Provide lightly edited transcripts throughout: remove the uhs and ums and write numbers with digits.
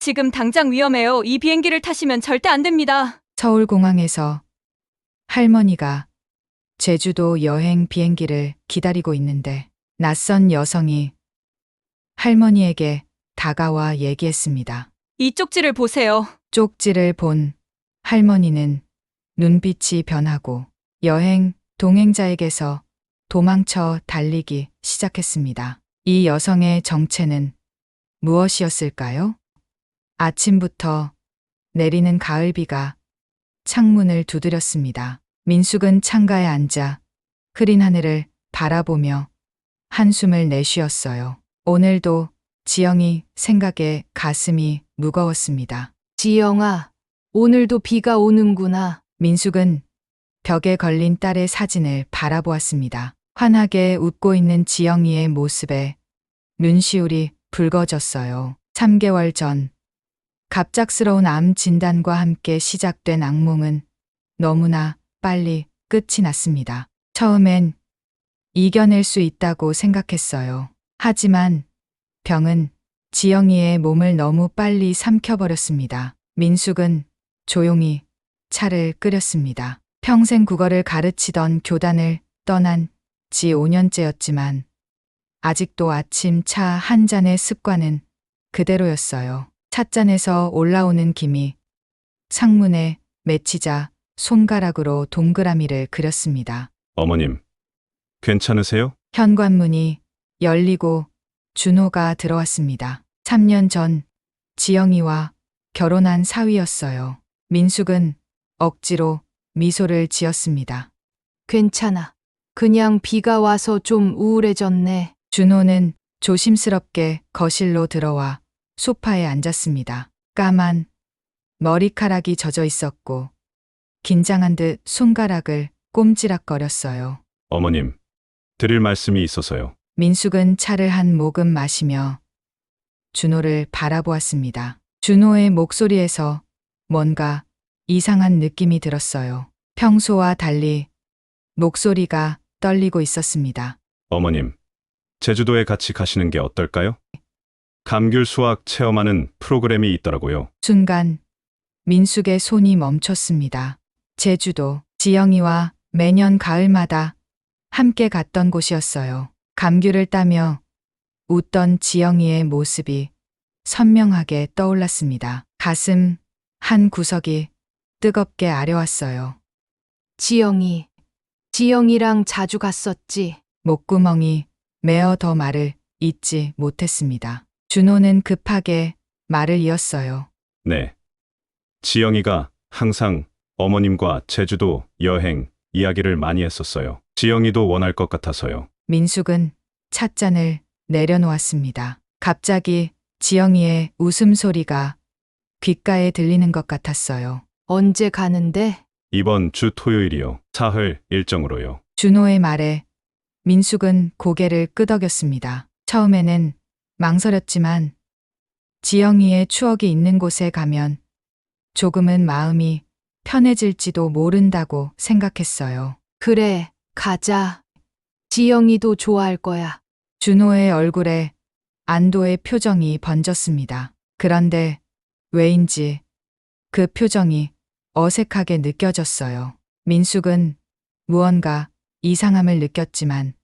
지금 당장 위험해요. 이 비행기를 타시면 절대 안 됩니다. 서울공항에서 할머니가 제주도 여행 비행기를 기다리고 있는데 낯선 여성이 할머니에게 다가와 얘기했습니다. 이 쪽지를 보세요. 쪽지를 본 할머니는 눈빛이 변하고 여행 동행자에게서 도망쳐 달리기 시작했습니다. 이 여성의 정체는 무엇이었을까요? 아침부터 내리는 가을비가 창문을 두드렸습니다. 민숙은 창가에 앉아 흐린 하늘을 바라보며 한숨을 내쉬었어요. 오늘도 지영이 생각에 가슴이 무거웠습니다. 지영아, 오늘도 비가 오는구나. 민숙은 벽에 걸린 딸의 사진을 바라보았습니다. 환하게 웃고 있는 지영이의 모습에 눈시울이 붉어졌어요. 3개월 전 갑작스러운 암 진단과 함께 시작된 악몽은 너무나 빨리 끝이 났습니다. 처음엔 이겨낼 수 있다고 생각했어요. 하지만 병은 지영이의 몸을 너무 빨리 삼켜버렸습니다. 민숙은 조용히 차를 끓였습니다. 평생 국어를 가르치던 교단을 떠난 지 5년째였지만 아직도 아침 차 한 잔의 습관은 그대로였어요. 찻잔에서 올라오는 김이 창문에 맺히자 손가락으로 동그라미를 그렸습니다. 어머님, 괜찮으세요? 현관문이 열리고 준호가 들어왔습니다. 3년 전 지영이와 결혼한 사위였어요. 민숙은 억지로 미소를 지었습니다. 괜찮아. 그냥 비가 와서 좀 우울해졌네. 준호는 조심스럽게 거실로 들어와 소파에 앉았습니다. 까만 머리카락이 젖어 있었고 긴장한 듯 손가락을 꼼지락거렸어요. 어머님, 드릴 말씀이 있어서요. 민숙은 차를 한 모금 마시며 준호를 바라보았습니다. 준호의 목소리에서 뭔가 이상한 느낌이 들었어요. 평소와 달리 목소리가 떨리고 있었습니다. 어머님, 제주도에 같이 가시는 게 어떨까요? 감귤 수확 체험하는 프로그램이 있더라고요. 순간 민숙의 손이 멈췄습니다. 제주도, 지영이와 매년 가을마다 함께 갔던 곳이었어요. 감귤을 따며 웃던 지영이의 모습이 선명하게 떠올랐습니다. 가슴 한 구석이 뜨겁게 아려왔어요. 지영이랑 자주 갔었지. 목구멍이 메어 더 말을 잇지 못했습니다. 준호는 급하게 말을 이었어요. 네. 지영이가 항상 어머님과 제주도 여행 이야기를 많이 했었어요. 지영이도 원할 것 같아서요. 민숙은 찻잔을 내려놓았습니다. 갑자기 지영이의 웃음소리가 귓가에 들리는 것 같았어요. 언제 가는데? 이번 주 토요일이요. 사흘 일정으로요. 준호의 말에 민숙은 고개를 끄덕였습니다. 처음에는 망설였지만 지영이의 추억이 있는 곳에 가면 조금은 마음이 편해질지도 모른다고 생각했어요. 그래, 가자. 지영이도 좋아할 거야. 준호의 얼굴에 안도의 표정이 번졌습니다. 그런데 왜인지 그 표정이 어색하게 느껴졌어요. 민숙은 무언가 이상함을 느꼈지만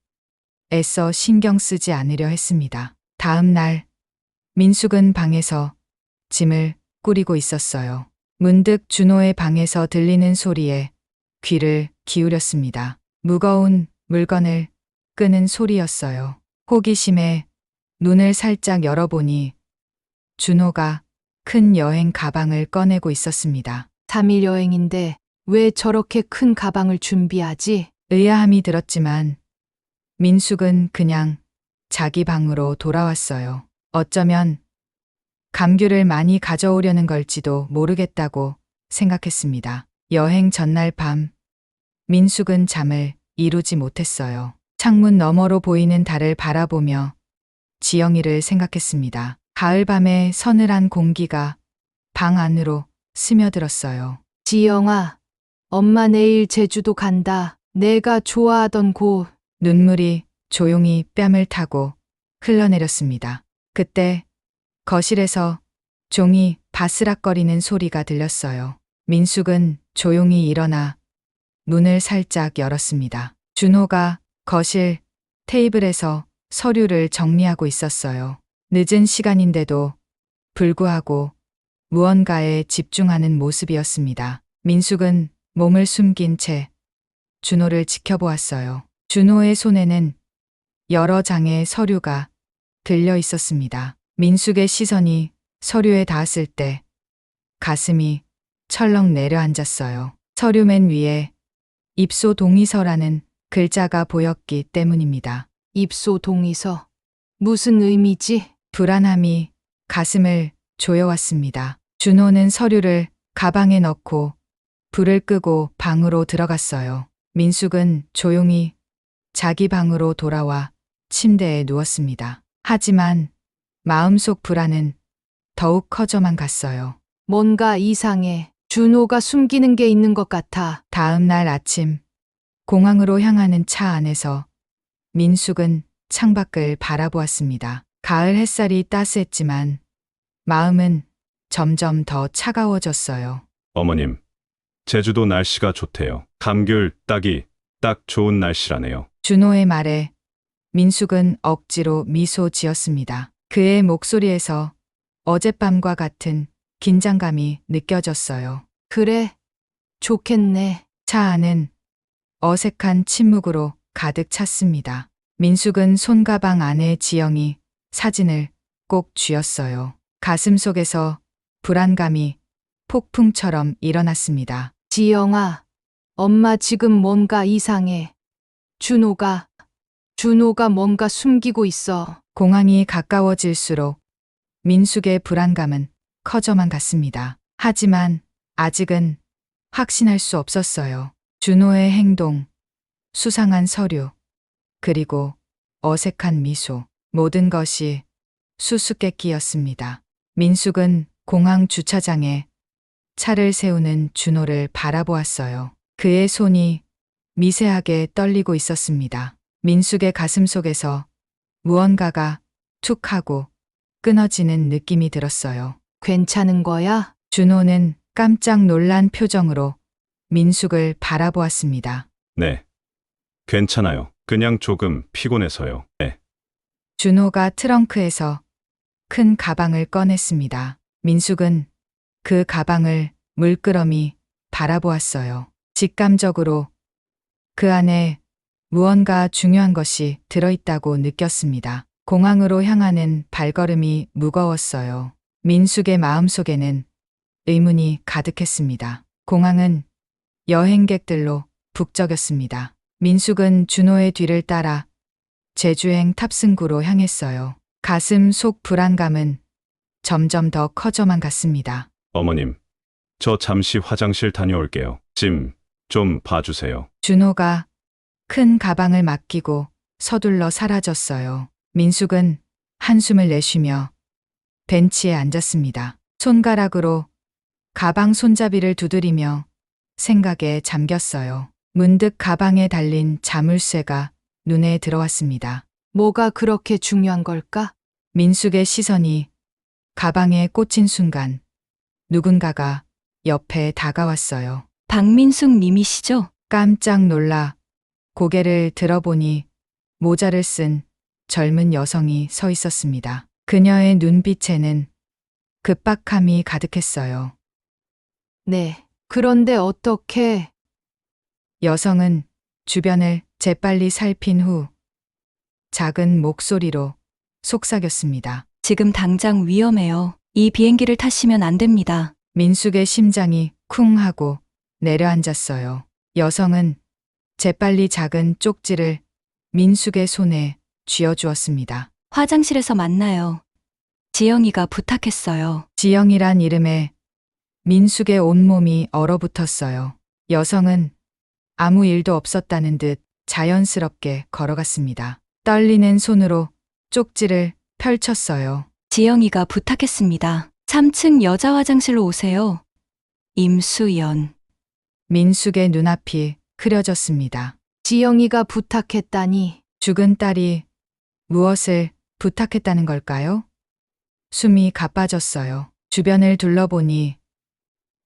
애써 신경 쓰지 않으려 했습니다. 다음 날 민숙은 방에서 짐을 꾸리고 있었어요. 문득 준호의 방에서 들리는 소리에 귀를 기울였습니다. 무거운 물건을 끄는 소리였어요. 호기심에 눈을 살짝 열어보니 준호가 큰 여행 가방을 꺼내고 있었습니다. 3일 여행인데 왜 저렇게 큰 가방을 준비하지? 의아함이 들었지만 민숙은 그냥 자기 방으로 돌아왔어요. 어쩌면 감귤을 많이 가져오려는 걸지도 모르겠다고 생각했습니다. 여행 전날 밤 민숙은 잠을 이루지 못했어요. 창문 너머로 보이는 달을 바라보며 지영이를 생각했습니다. 가을밤의 서늘한 공기가 방 안으로 스며들었어요. 지영아, 엄마 내일 제주도 간다. 내가 좋아하던 곳. 눈물이 조용히 뺨을 타고 흘러내렸습니다. 그때 거실에서 종이 바스락거리는 소리가 들렸어요. 민숙은 조용히 일어나 문을 살짝 열었습니다. 준호가 거실 테이블에서 서류를 정리하고 있었어요. 늦은 시간인데도 불구하고 무언가에 집중하는 모습이었습니다. 민숙은 몸을 숨긴 채 준호를 지켜보았어요. 준호의 손에는 여러 장의 서류가 들려 있었습니다. 민숙의 시선이 서류에 닿았을 때 가슴이 철렁 내려앉았어요. 서류 맨 위에 입소 동의서라는 글자가 보였기 때문입니다. 입소 동의서. 무슨 의미지? 불안함이 가슴을 조여왔습니다. 준호는 서류를 가방에 넣고 불을 끄고 방으로 들어갔어요. 민숙은 조용히 자기 방으로 돌아와 침대에 누웠습니다. 하지만 마음속 불안은 더욱 커져만 갔어요. 뭔가 이상해. 준호가 숨기는 게 있는 것 같아. 다음 날 아침 공항으로 향하는 차 안에서 민숙은 창밖을 바라보았습니다. 가을 햇살이 따스했지만 마음은 점점 더 차가워졌어요. 어머님, 제주도 날씨가 좋대요. 감귤 따기 딱 좋은 날씨라네요. 준호의 말에 민숙은 억지로 미소 지었습니다. 그의 목소리에서 어젯밤과 같은 긴장감이 느껴졌어요. 그래. 좋겠네. 차 안은 어색한 침묵으로 가득 찼습니다. 민숙은 손가방 안에 지영이 사진을 꼭 쥐었어요. 가슴 속에서 불안감이 폭풍처럼 일어났습니다. 지영아, 엄마 지금 뭔가 이상해. 준호가 뭔가 숨기고 있어. 공항이 가까워질수록 민숙의 불안감은 커져만 갔습니다. 하지만 아직은 확신할 수 없었어요. 준호의 행동, 수상한 서류, 그리고 어색한 미소, 모든 것이 수수께끼였습니다. 민숙은 공항 주차장에 차를 세우는 준호를 바라보았어요. 그의 손이 미세하게 떨리고 있었습니다. 민숙의 가슴 속에서 무언가가 툭 하고 끊어지는 느낌이 들었어요. 괜찮은 거야? 준호는 깜짝 놀란 표정으로 민숙을 바라보았습니다. 네. 괜찮아요. 그냥 조금 피곤해서요. 네. 준호가 트렁크에서 큰 가방을 꺼냈습니다. 민숙은 그 가방을 물끄러미 바라보았어요. 직감적으로 그 안에 무언가 중요한 것이 들어있다고 느꼈습니다. 공항으로 향하는 발걸음이 무거웠어요. 민숙의 마음속에는 의문이 가득했습니다. 공항은 여행객들로 북적였습니다. 민숙은 준호의 뒤를 따라 제주행 탑승구로 향했어요. 가슴 속 불안감은 점점 더 커져만 갔습니다. 어머님, 저 잠시 화장실 다녀올게요. 짐 좀 봐주세요. 준호가 큰 가방을 맡기고 서둘러 사라졌어요. 민숙은 한숨을 내쉬며 벤치에 앉았습니다. 손가락으로 가방 손잡이를 두드리며 생각에 잠겼어요. 문득 가방에 달린 자물쇠가 눈에 들어왔습니다. 뭐가 그렇게 중요한 걸까? 민숙의 시선이 가방에 꽂힌 순간 누군가가 옆에 다가왔어요. 박민숙 님이시죠? 깜짝 놀라 고개를 들어보니 모자를 쓴 젊은 여성이 서 있었습니다. 그녀의 눈빛에는 급박함이 가득했어요. 네. 그런데 어떻게? 여성은 주변을 재빨리 살핀 후 작은 목소리로 속삭였습니다. 지금 당장 위험해요. 이 비행기를 타시면 안 됩니다. 민숙의 심장이 쿵 하고 내려앉았어요. 여성은 재빨리 작은 쪽지를 민숙의 손에 쥐어주었습니다. 화장실에서 만나요. 지영이가 부탁했어요. 지영이란 이름에 민숙의 온몸이 얼어붙었어요. 여성은 아무 일도 없었다는 듯 자연스럽게 걸어갔습니다. 떨리는 손으로 쪽지를 펼쳤어요. 지영이가 부탁했습니다. 3층 여자 화장실로 오세요. 임수연. 민숙의 눈앞이 흐려졌습니다. 지영이가 부탁했다니. 죽은 딸이 무엇을 부탁했다는 걸까요? 숨이 가빠졌어요. 주변을 둘러보니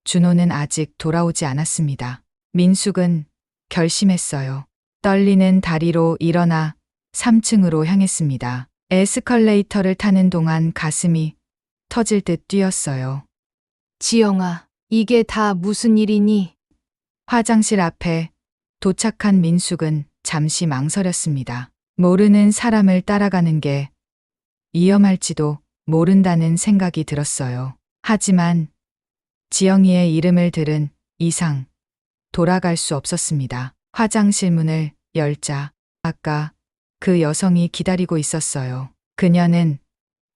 준호는 아직 돌아오지 않았습니다. 민숙은 결심했어요. 떨리는 다리로 일어나 3층으로 향했습니다. 에스컬레이터를 타는 동안 가슴이 터질 듯 뛰었어요. 지영아, 이게 다 무슨 일이니? 화장실 앞에 도착한 민숙은 잠시 망설였습니다. 모르는 사람을 따라가는 게 위험할지도 모른다는 생각이 들었어요. 하지만 지영이의 이름을 들은 이상 돌아갈 수 없었습니다. 화장실 문을 열자 아까 그 여성이 기다리고 있었어요. 그녀는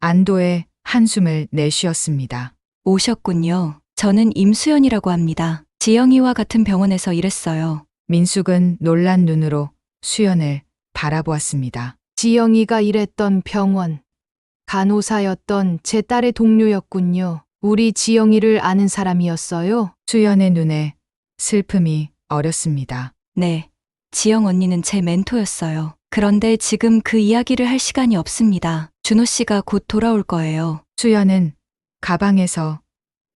안도의 한숨을 내쉬었습니다. 오셨군요. 저는 임수연이라고 합니다. 지영이와 같은 병원에서 일했어요. 민숙은 놀란 눈으로 수연을 바라보았습니다. 지영이가 일했던 병원. 간호사였던 제 딸의 동료였군요. 우리 지영이를 아는 사람이었어요. 수연의 눈에 슬픔이 어렸습니다. 네. 지영 언니는 제 멘토였어요. 그런데 지금 그 이야기를 할 시간이 없습니다. 준호 씨가 곧 돌아올 거예요. 수연은 가방에서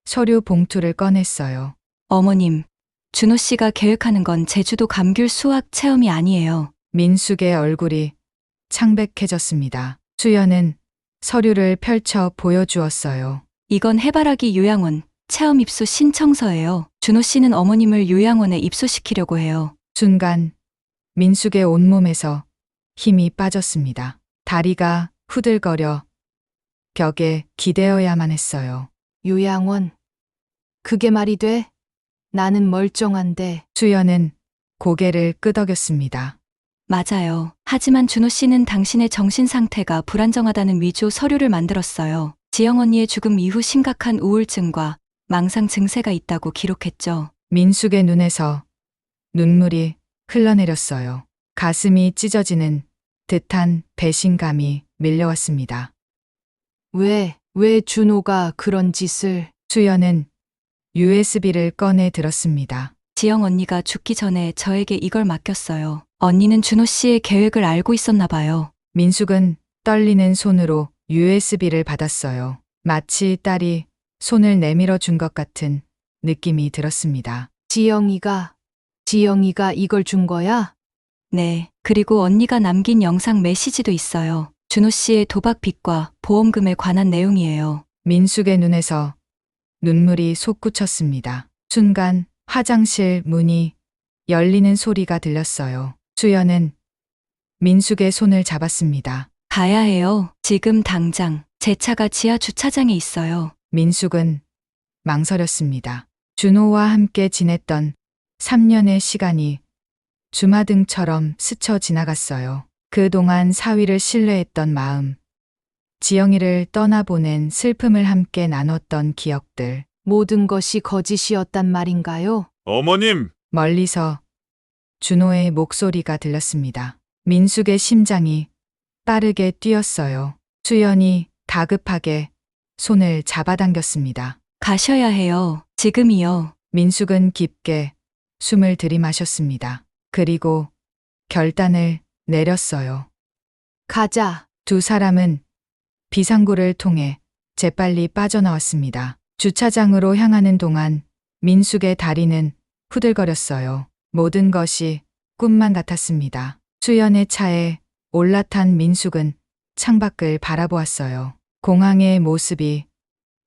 서류 봉투를 꺼냈어요. 어머님, 준호 씨가 계획하는 건 제주도 감귤 수확 체험이 아니에요. 민숙의 얼굴이 창백해졌습니다. 수연은 서류를 펼쳐 보여주었어요. 이건 해바라기 요양원 체험 입소 신청서예요. 준호 씨는 어머님을 요양원에 입소시키려고 해요. 순간 민숙의 온몸에서 힘이 빠졌습니다. 다리가 후들거려 벽에 기대어야만 했어요. 요양원. 그게 말이 돼? 나는 멀쩡한데. 수연은 고개를 끄덕였습니다. 맞아요. 하지만 준호 씨는 당신의 정신 상태가 불안정하다는 위조 서류를 만들었어요. 지영 언니의 죽음 이후 심각한 우울증과 망상 증세가 있다고 기록했죠. 민숙의 눈에서 눈물이 흘러내렸어요. 가슴이 찢어지는 듯한 배신감이 밀려왔습니다. 왜 준호가 그런 짓을? 수연은 USB를 꺼내 들었습니다. 지영 언니가 죽기 전에 저에게 이걸 맡겼어요. 언니는 준호 씨의 계획을 알고 있었나 봐요. 민숙은 떨리는 손으로 USB를 받았어요. 마치 딸이 손을 내밀어 준 것 같은 느낌이 들었습니다. 지영이가 이걸 준 거야? 네. 그리고 언니가 남긴 영상 메시지도 있어요. 준호 씨의 도박 빚과 보험금에 관한 내용이에요. 민숙의 눈에서 눈물이 솟구쳤습니다. 순간 화장실 문이 열리는 소리가 들렸어요. 수연은 민숙의 손을 잡았습니다. 가야 해요. 지금 당장. 제 차가 지하 주차장에 있어요. 민숙은 망설였습니다. 준호와 함께 지냈던 3년의 시간이 주마등처럼 스쳐 지나갔어요. 그동안 사위를 신뢰했던 마음, 지영이를 떠나보낸 슬픔을 함께 나눴던 기억들, 모든 것이 거짓이었단 말인가요? 어머님, 멀리서 준호의 목소리가 들렸습니다. 민숙의 심장이 빠르게 뛰었어요. 수연이 다급하게 손을 잡아당겼습니다. 가셔야 해요. 지금이요. 민숙은 깊게 숨을 들이마셨습니다. 그리고 결단을 내렸어요. 가자. 두 사람은 비상구를 통해 재빨리 빠져나왔습니다. 주차장으로 향하는 동안 민숙의 다리는 후들거렸어요. 모든 것이 꿈만 같았습니다. 수연의 차에 올라탄 민숙은 창밖을 바라보았어요. 공항의 모습이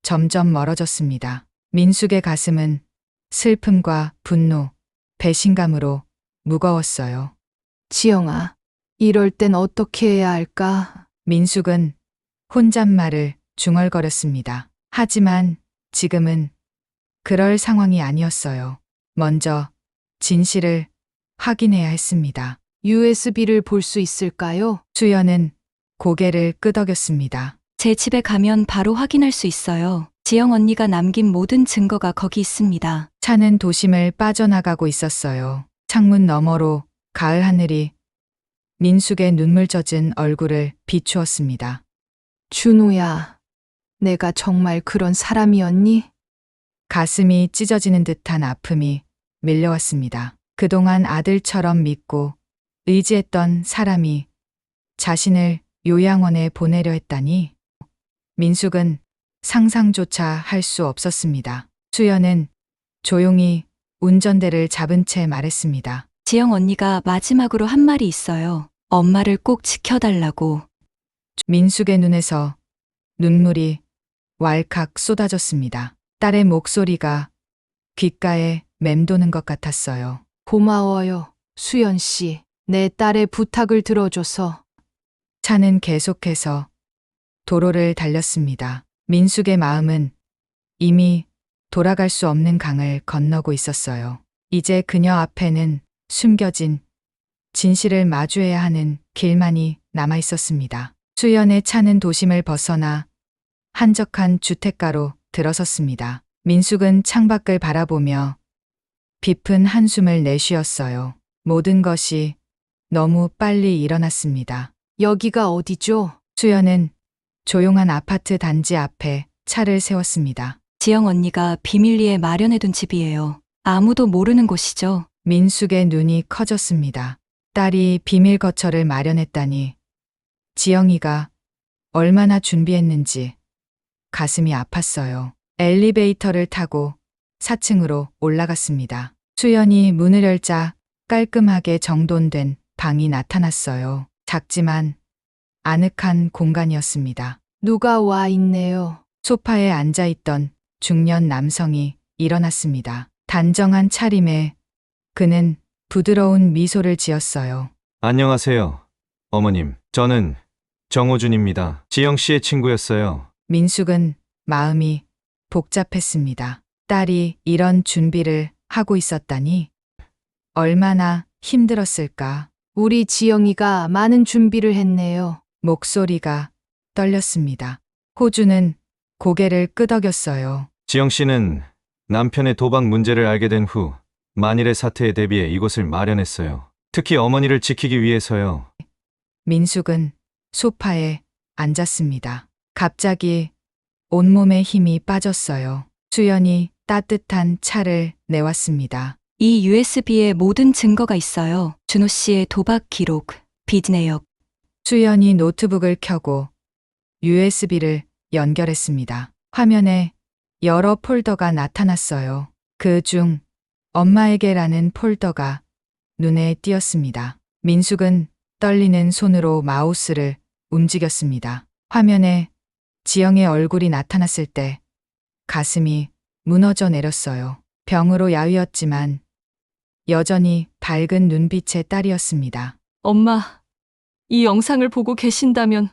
점점 멀어졌습니다. 민숙의 가슴은 슬픔과 분노, 배신감으로 무거웠어요. 지영아, 이럴 땐 어떻게 해야 할까? 민숙은 혼잣말을 중얼거렸습니다. 하지만 지금은 그럴 상황이 아니었어요. 먼저 진실을 확인해야 했습니다. USB를 볼 수 있을까요? 수연은 고개를 끄덕였습니다. 제 집에 가면 바로 확인할 수 있어요. 지영 언니가 남긴 모든 증거가 거기 있습니다. 차는 도심을 빠져나가고 있었어요. 창문 너머로 가을 하늘이 민숙의 눈물 젖은 얼굴을 비추었습니다. 준호야, 내가 정말 그런 사람이었니? 가슴이 찢어지는 듯한 아픔이 밀려왔습니다. 그동안 아들처럼 믿고 의지했던 사람이 자신을 요양원에 보내려 했다니. 민숙은 상상조차 할 수 없었습니다. 수연은 조용히 운전대를 잡은 채 말했습니다. 지영 언니가 마지막으로 한 말이 있어요. 엄마를 꼭 지켜달라고. 민숙의 눈에서 눈물이 왈칵 쏟아졌습니다. 딸의 목소리가 귓가에 맴도는 것 같았어요. 고마워요, 수연 씨. 내 딸의 부탁을 들어줘서. 차는 계속해서 도로를 달렸습니다. 민숙의 마음은 이미 돌아갈 수 없는 강을 건너고 있었어요. 이제 그녀 앞에는 숨겨진 진실을 마주해야 하는 길만이 남아 있었습니다. 수연의 차는 도심을 벗어나 한적한 주택가로 들어섰습니다. 민숙은 창밖을 바라보며 깊은 한숨을 내쉬었어요. 모든 것이 너무 빨리 일어났습니다. 여기가 어디죠? 수연은 조용한 아파트 단지 앞에 차를 세웠습니다. 지영 언니가 비밀리에 마련해둔 집이에요. 아무도 모르는 곳이죠. 민숙의 눈이 커졌습니다. 딸이 비밀 거처를 마련했다니 지영이가 얼마나 준비했는지 가슴이 아팠어요. 엘리베이터를 타고 4층으로 올라갔습니다. 수연이 문을 열자 깔끔하게 정돈된 방이 나타났어요. 작지만 아늑한 공간이었습니다. 누가 와 있네요. 소파에 앉아있던 중년 남성이 일어났습니다. 단정한 차림에 그는 부드러운 미소를 지었어요. 안녕하세요, 어머님. 저는 정호준입니다. 지영 씨의 친구였어요. 민숙은 마음이 복잡했습니다. 딸이 이런 준비를 하고 있었다니 얼마나 힘들었을까. 우리 지영이가 많은 준비를 했네요. 목소리가 떨렸습니다. 호주는 고개를 끄덕였어요. 지영 씨는 남편의 도박 문제를 알게 된 후 만일의 사태에 대비해 이곳을 마련했어요. 특히 어머니를 지키기 위해서요. 민숙은 소파에 앉았습니다. 갑자기 온몸에 힘이 빠졌어요. 수연이 따뜻한 차를 내왔습니다. 이 USB에 모든 증거가 있어요. 준호 씨의 도박 기록, 빚 내역. 수연이 노트북을 켜고 USB를 연결했습니다. 화면에 여러 폴더가 나타났어요. 그 중 엄마에게라는 폴더가 눈에 띄었습니다. 민숙은 떨리는 손으로 마우스를 움직였습니다. 화면에 지영의 얼굴이 나타났을 때 가슴이 무너져 내렸어요. 병으로 야위었지만 여전히 밝은 눈빛의 딸이었습니다. 엄마, 이 영상을 보고 계신다면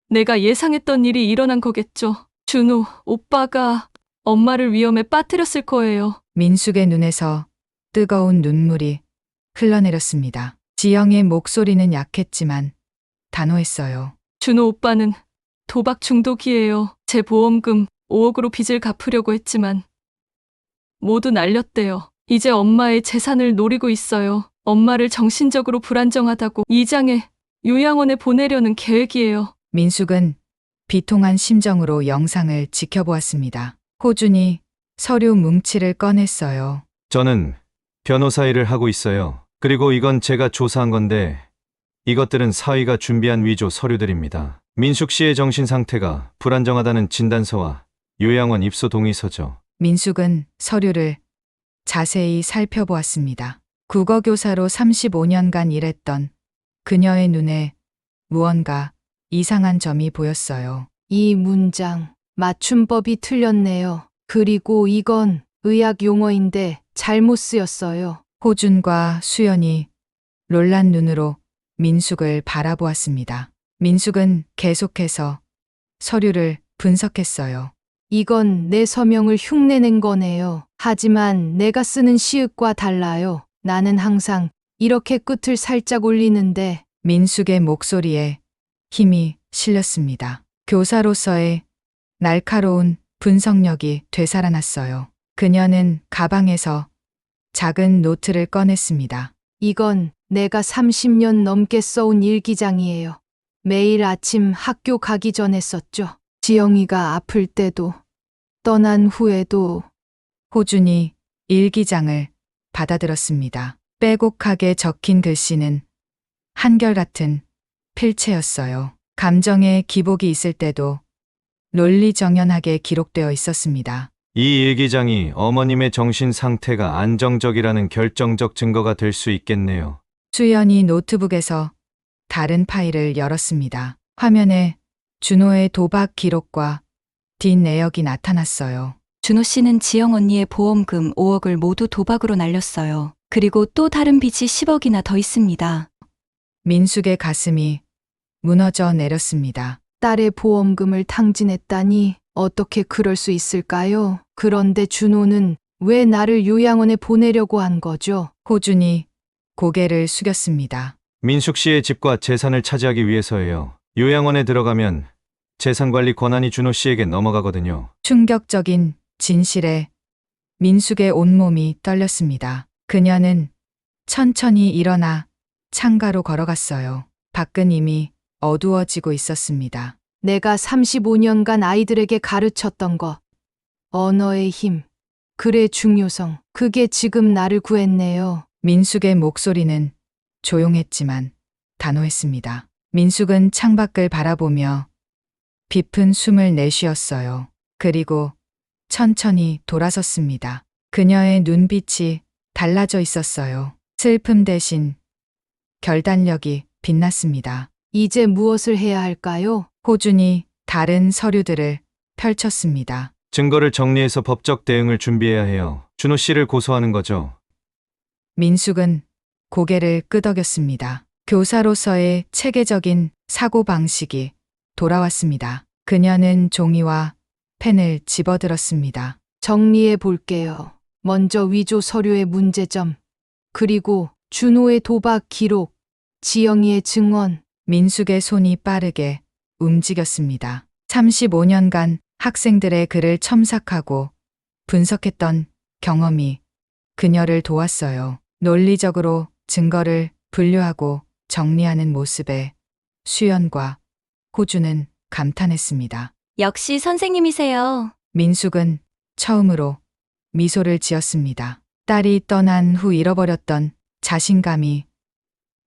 내가 예상했던 일이 일어난 거겠죠. 준호, 오빠가 엄마를 위험에 빠뜨렸을 거예요. 민숙의 눈에서 뜨거운 눈물이 흘러내렸습니다. 지영의 목소리는 약했지만 단호했어요. 준호 오빠는 도박 중독이에요. 제 보험금 5억으로 빚을 갚으려고 했지만 모두 날렸대요. 이제 엄마의 재산을 노리고 있어요. 엄마를 정신적으로 불안정하다고 이장에 요양원에 보내려는 계획이에요. 민숙은 비통한 심정으로 영상을 지켜보았습니다. 호준이 서류 뭉치를 꺼냈어요. 저는 변호사 일을 하고 있어요. 그리고 이건 제가 조사한 건데 이것들은 사위가 준비한 위조 서류들입니다. 민숙 씨의 정신 상태가 불안정하다는 진단서와 요양원 입소 동의서죠. 민숙은 서류를 자세히 살펴보았습니다. 국어교사로 35년간 일했던 그녀의 눈에 무언가 이상한 점이 보였어요. 이 문장, 맞춤법이 틀렸네요. 그리고 이건 의학 용어인데 잘못 쓰였어요. 호준과 수연이 놀란 눈으로 민숙을 바라보았습니다. 민숙은 계속해서 서류를 분석했어요. 이건 내 서명을 흉내낸 거네요. 하지만 내가 쓰는 시읒과 달라요. 나는 항상 이렇게 끝을 살짝 올리는데. 민숙의 목소리에 힘이 실렸습니다. 교사로서의 날카로운 분석력이 되살아났어요. 그녀는 가방에서 작은 노트를 꺼냈습니다. 이건 내가 30년 넘게 써온 일기장이에요. 매일 아침 학교 가기 전에 썼죠. 지영이가 아플 때도, 떠난 후에도. 호준이 일기장을 받아들었습니다. 빼곡하게 적힌 글씨는 한결같은 필체였어요. 감정에 기복이 있을 때도 논리정연하게 기록되어 있었습니다. 이 일기장이 어머님의 정신 상태가 안정적이라는 결정적 증거가 될 수 있겠네요. 수연이 노트북에서 다른 파일을 열었습니다. 화면에 준호의 도박 기록과 뒷내역이 나타났어요. 준호 씨는 지영 언니의 보험금 5억을 모두 도박으로 날렸어요. 그리고 또 다른 빚이 10억이나 더 있습니다. 민숙의 가슴이 무너져 내렸습니다. 딸의 보험금을 탕진했다니 어떻게 그럴 수 있을까요? 그런데 준호는 왜 나를 요양원에 보내려고 한 거죠? 호준이 고개를 숙였습니다. 민숙 씨의 집과 재산을 차지하기 위해서예요. 요양원에 들어가면 재산 관리 권한이 준호 씨에게 넘어가거든요. 충격적인 진실에 민숙의 온몸이 떨렸습니다. 그녀는 천천히 일어나 창가로 걸어갔어요. 밖은 이미 어두워지고 있었습니다. 내가 35년간 아이들에게 가르쳤던 것. 언어의 힘. 글의 중요성. 그게 지금 나를 구했네요. 민숙의 목소리는 조용했지만 단호했습니다. 민숙은 창밖을 바라보며 깊은 숨을 내쉬었어요. 그리고 천천히 돌아섰습니다. 그녀의 눈빛이 달라져 있었어요. 슬픔 대신 결단력이 빛났습니다. 이제 무엇을 해야 할까요? 호준이 다른 서류들을 펼쳤습니다. 증거를 정리해서 법적 대응을 준비해야 해요. 준호 씨를 고소하는 거죠. 민숙은 고개를 끄덕였습니다. 교사로서의 체계적인 사고방식이 돌아왔습니다. 그녀는 종이와 펜을 집어들었습니다. 정리해 볼게요. 먼저 위조 서류의 문제점. 그리고 준호의 도박 기록. 지영이의 증언. 민숙의 손이 빠르게 움직였습니다. 35년간 학생들의 글을 첨삭하고 분석했던 경험이 그녀를 도왔어요. 논리적으로 증거를 분류하고 정리하는 모습에 수연과 호주는 감탄했습니다. 역시 선생님이세요. 민숙은 처음으로 미소를 지었습니다. 딸이 떠난 후 잃어버렸던 자신감이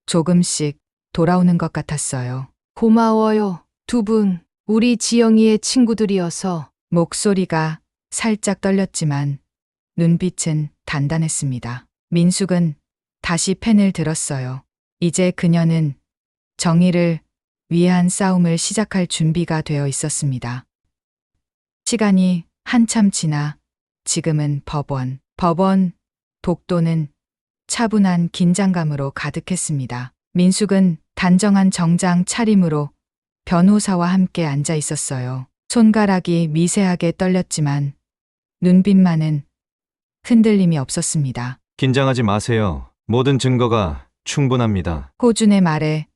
조금씩 돌아오는 것 같았어요. 고마워요. 두 분. 우리 지영이의 친구들이어서. 목소리가 살짝 떨렸지만 눈빛은 단단했습니다. 민숙은 다시 펜을 들었어요. 이제 그녀는 정의를 위한 싸움을 시작할 준비가 되어 있었습니다. 시간이 한참 지나 지금은 법원, 독도는 차분한 긴장감으로 가득했습니다. 민숙은 단정한 정장 차림으로 변호사와 함께 앉아 있었어요. 손가락이 미세하게 떨렸지만 눈빛만은 흔들림이 없었습니다. 긴장하지 마세요. 모든 증거가 충분합니다. 호준의 말에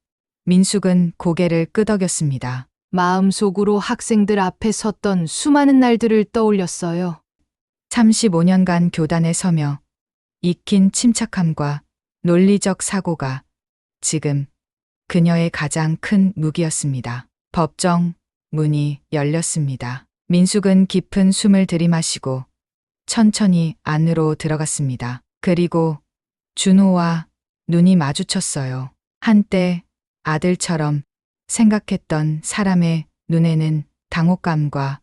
민숙은 고개를 끄덕였습니다. 마음속으로 학생들 앞에 섰던 수많은 날들을 떠올렸어요. 35년간 교단에 서며 익힌 침착함과 논리적 사고가 지금 그녀의 가장 큰 무기였습니다. 법정 문이 열렸습니다. 민숙은 깊은 숨을 들이마시고 천천히 안으로 들어갔습니다. 그리고 준호와 눈이 마주쳤어요. 한때 아들처럼 생각했던 사람의 눈에는 당혹감과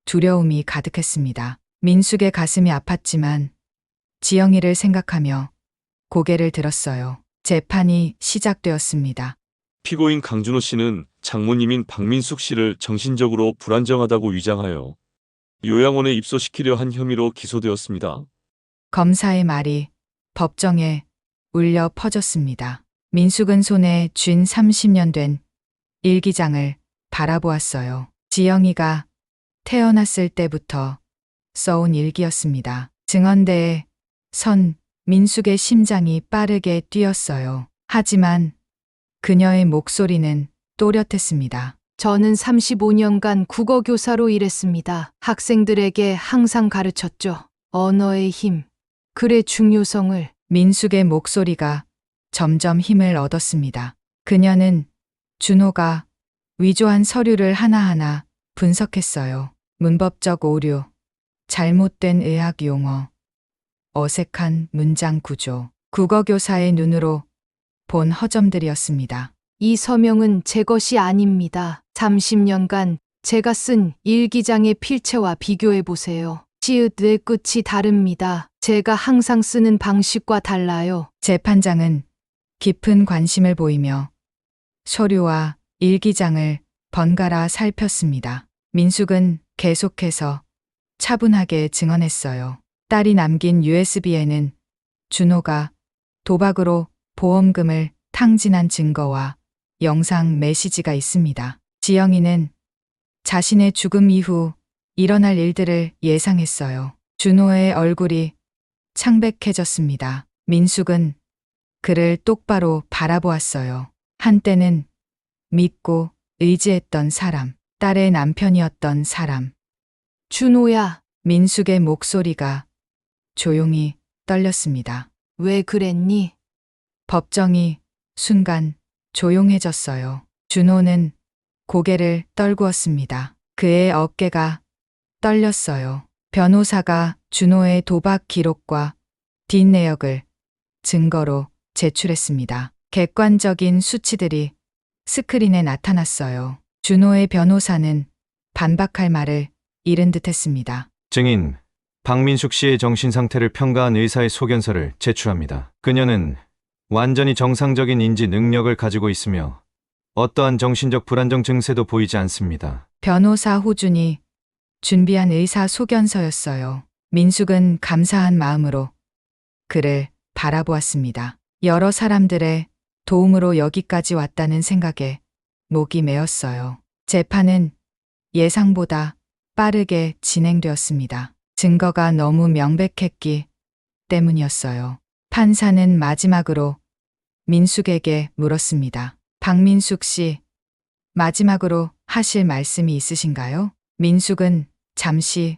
두려움이 가득했습니다. 민숙의 가슴이 아팠지만 지영이를 생각하며 고개를 들었어요. 재판이 시작되었습니다. 피고인 강준호 씨는 장모님인 박민숙 씨를 정신적으로 불안정하다고 위장하여 요양원에 입소시키려 한 혐의로 기소되었습니다. 검사의 말이 법정에 울려 퍼졌습니다. 민숙은 손에 쥔 30년 된 일기장을 바라보았어요. 지영이가 태어났을 때부터 써온 일기였습니다. 증언대에 선 민숙의 심장이 빠르게 뛰었어요. 하지만 그녀의 목소리는 또렷했습니다. 저는 35년간 국어교사로 일했습니다. 학생들에게 항상 가르쳤죠. 언어의 힘, 글의 중요성을. 민숙의 목소리가 점점 힘을 얻었습니다. 그녀는 준호가 위조한 서류를 하나하나 분석했어요. 문법적 오류, 잘못된 의학 용어, 어색한 문장 구조, 국어교사의 눈으로 본 허점들이었습니다. 이 서명은 제 것이 아닙니다. 30년간 제가 쓴 일기장의 필체와 비교해 보세요. 시읒의 끝이 다릅니다. 제가 항상 쓰는 방식과 달라요. 재판장은 깊은 관심을 보이며 서류와 일기장을 번갈아 살폈습니다. 민숙은 계속해서 차분하게 증언했어요. 딸이 남긴 USB에는 준호가 도박으로 보험금을 탕진한 증거와 영상 메시지가 있습니다. 지영이는 자신의 죽음 이후 일어날 일들을 예상했어요. 준호의 얼굴이 창백해졌습니다. 민숙은 그를 똑바로 바라보았어요. 한때는 믿고 의지했던 사람, 딸의 남편이었던 사람. 준호야, 민숙의 목소리가 조용히 떨렸습니다. 왜 그랬니? 법정이 순간 조용해졌어요. 준호는 고개를 떨구었습니다. 그의 어깨가 떨렸어요. 변호사가 준호의 도박 기록과 뒷내역을 증거로 제출했습니다. 객관적인 수치들이 스크린에 나타났어요. 준호의 변호사는 반박할 말을 잃은 듯 했습니다. 증인, 박민숙 씨의 정신 상태를 평가한 의사의 소견서를 제출합니다. 그녀는 완전히 정상적인 인지 능력을 가지고 있으며 어떠한 정신적 불안정 증세도 보이지 않습니다. 변호사 호준이 준비한 의사 소견서였어요. 민숙은 감사한 마음으로 그를 바라보았습니다. 여러 사람들의 도움으로 여기까지 왔다는 생각에 목이 메었어요. 재판은 예상보다 빠르게 진행되었습니다. 증거가 너무 명백했기 때문이었어요. 판사는 마지막으로 민숙에게 물었습니다. 박민숙 씨, 마지막으로 하실 말씀이 있으신가요? 민숙은 잠시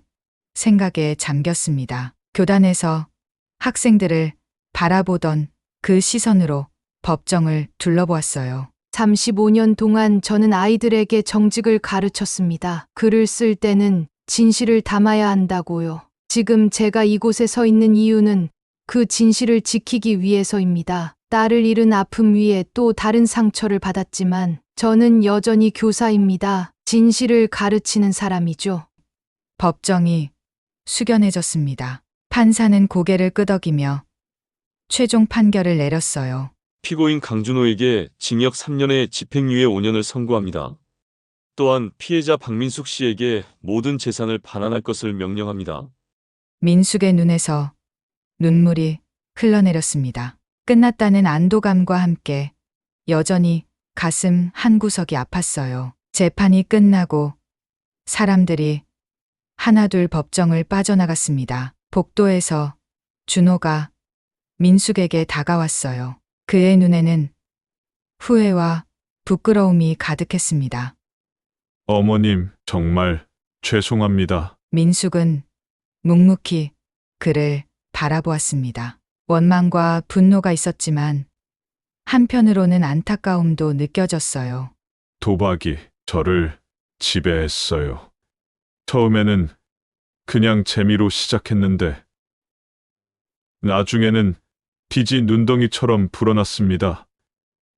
생각에 잠겼습니다. 교단에서 학생들을 바라보던 그 시선으로 법정을 둘러보았어요. 35년 동안 저는 아이들에게 정직을 가르쳤습니다. 글을 쓸 때는 진실을 담아야 한다고요. 지금 제가 이곳에 서 있는 이유는 그 진실을 지키기 위해서입니다. 딸을 잃은 아픔 위에 또 다른 상처를 받았지만 저는 여전히 교사입니다. 진실을 가르치는 사람이죠. 법정이 숙연해졌습니다. 판사는 고개를 끄덕이며 최종 판결을 내렸어요. 피고인 강준호에게 징역 3년에 집행유예 5년을 선고합니다. 또한 피해자 박민숙 씨에게 모든 재산을 반환할 것을 명령합니다. 민숙의 눈에서 눈물이 흘러내렸습니다. 끝났다는 안도감과 함께 여전히 가슴 한구석이 아팠어요. 재판이 끝나고 사람들이 하나둘 법정을 빠져나갔습니다. 복도에서 준호가 민숙에게 다가왔어요. 그의 눈에는 후회와 부끄러움이 가득했습니다. 어머님, 정말 죄송합니다. 민숙은 묵묵히 그를 바라보았습니다. 원망과 분노가 있었지만 한편으로는 안타까움도 느껴졌어요. 도박이 저를 지배했어요. 처음에는 그냥 재미로 시작했는데 나중에는 빚이 눈덩이처럼 불어났습니다.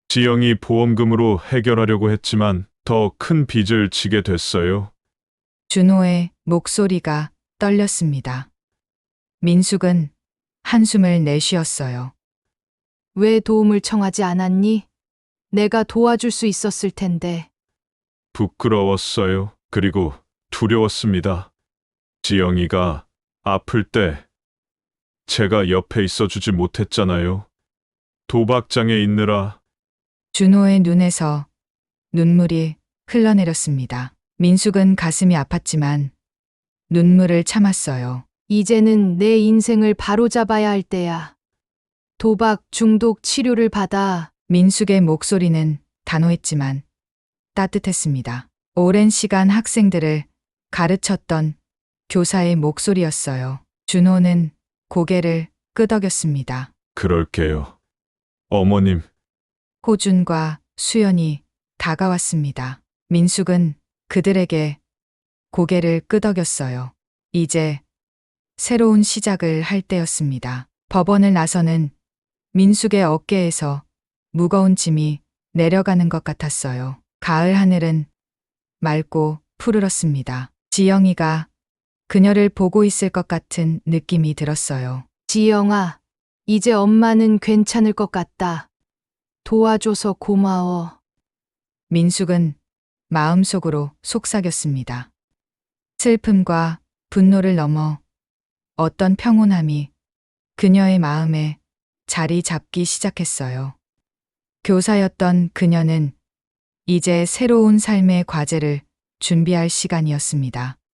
지영이 보험금으로 해결하려고 했지만 더 큰 빚을 지게 됐어요. 준호의 목소리가 떨렸습니다. 민숙은 한숨을 내쉬었어요. 왜 도움을 청하지 않았니? 내가 도와줄 수 있었을 텐데. 부끄러웠어요. 그리고 두려웠습니다. 지영이가 아플 때 제가 옆에 있어주지 못했잖아요. 도박장에 있느라. 준호의 눈에서 눈물이 흘러내렸습니다. 민숙은 가슴이 아팠지만 눈물을 참았어요. 이제는 내 인생을 바로잡아야 할 때야. 도박 중독 치료를 받아. 민숙의 목소리는 단호했지만 따뜻했습니다. 오랜 시간 학생들을 가르쳤던 교사의 목소리였어요. 준호는 고개를 끄덕였습니다. 그럴게요. 어머님. 호준과 수연이 다가왔습니다. 민숙은 그들에게 고개를 끄덕였어요. 이제 새로운 시작을 할 때였습니다. 법원을 나서는 민숙의 어깨에서 무거운 짐이 내려가는 것 같았어요. 가을 하늘은 맑고 푸르렀습니다. 지영이가 그녀를 보고 있을 것 같은 느낌이 들었어요. 지영아, 이제 엄마는 괜찮을 것 같다. 도와줘서 고마워. 민숙은 마음속으로 속삭였습니다. 슬픔과 분노를 넘어 어떤 평온함이 그녀의 마음에 자리 잡기 시작했어요. 교사였던 그녀는 이제 새로운 삶의 과제를 준비할 시간이었습니다.